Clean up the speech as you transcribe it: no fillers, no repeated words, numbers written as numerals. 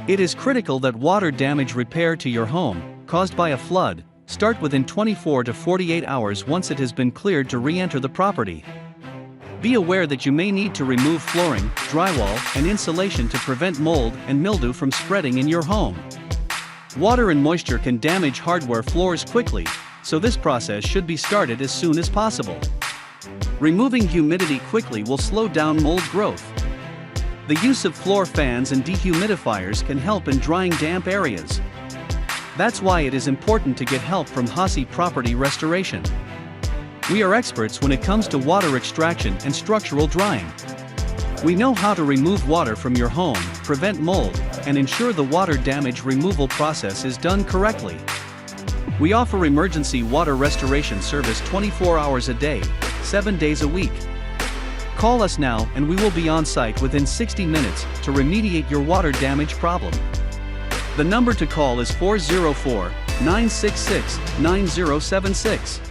It is critical that water damage repair to your home, caused by a flood, start within 24 to 48 hours once it has been cleared to re-enter the property. Be aware that you may need to remove flooring, drywall, and insulation to prevent mold and mildew from spreading in your home. Water and moisture can damage hardware floors quickly, so this process should be started as soon as possible. Removing humidity quickly will slow down mold growth. The use of floor fans and dehumidifiers can help in drying damp areas. That's why it is important to get help from Hasi Property Restoration. We are experts when it comes to water extraction and structural drying. We know how to remove water from your home, prevent mold, and ensure the water damage removal process is done correctly. We offer emergency water restoration service 24 hours a day, 7 days a week. Call us now and we will be on site within 60 minutes to remediate your water damage problem. The number to call is 404-966-9076.